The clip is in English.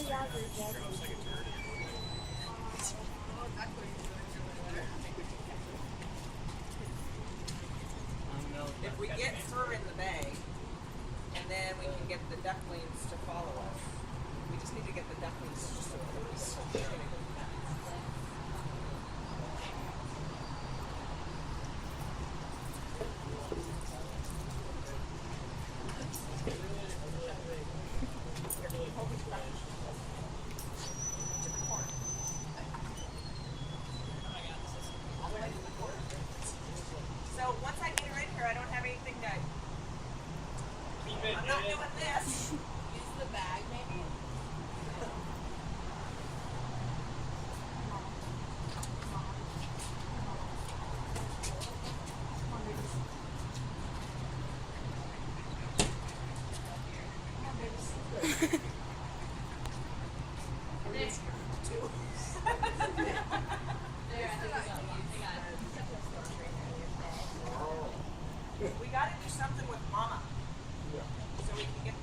If we get her in the bag, and then we can get the ducklings to follow us. We just need to get the ducklings just so they're So once I get her in here, I don't have anything to. I'm not doing this. Use the bag, maybe. We got to do something with Mama, so we can get